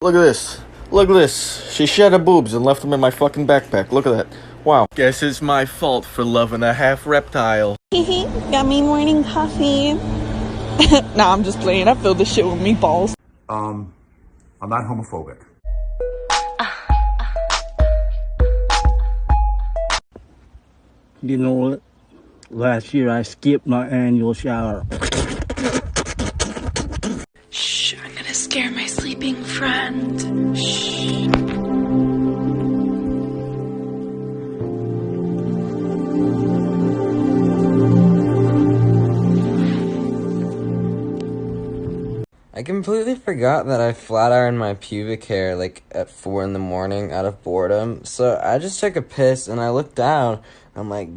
Look at this. Look at this. She shed her boobs and left them in my fucking backpack. Look at that. Wow. Guess it's my fault for loving a half reptile. Got me morning coffee. Nah, I'm just playing. I filled this shit with meatballs. I'm not homophobic. You know what? Last year I skipped my annual shower. Shh, I'm gonna scare my sleeping friend. Shh. I completely forgot that I flat ironed my pubic hair like at 4 in the morning out of boredom. So I just took a piss and I looked down. I'm like,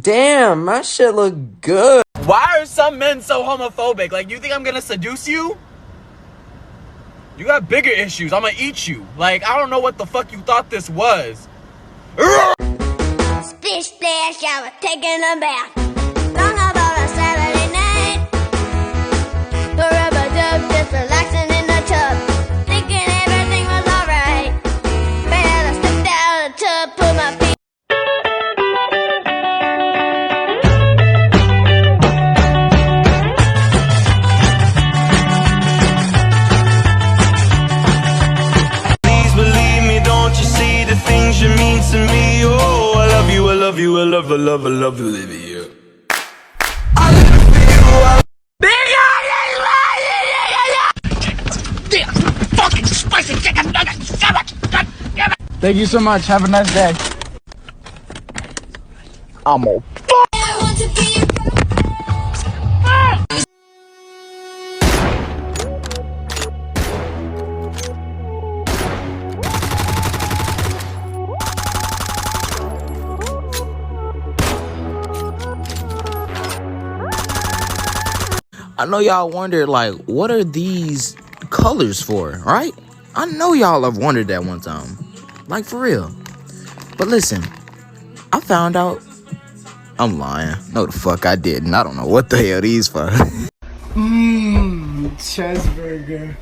damn, my shit look good. Why are some men so homophobic? Like, you think I'm gonna seduce you? You got bigger issues. I'm gonna eat you. Like, I don't know what the fuck you thought this was. Splish splash, I was taking a bath. Long about a Saturday night. The rubber dub just relaxing in the tub. Thinking everything was alright. But as I stepped out of the tub, put my feet. Please believe me, don't you see the things you mean to me? Oh, I love you, I love you, I love, I love, I love you. I love you. Fucking spicy chicken nuggets sandwich. God damn it. Thank you so much. Have a nice day. I'm a I want to be your I know y'all wondered, like, what are these colors for, right? I know y'all have wondered that one time. Like, for real. But listen, I found out. I'm lying. No, the fuck I didn't. I don't know what the hell these for. cheeseburger.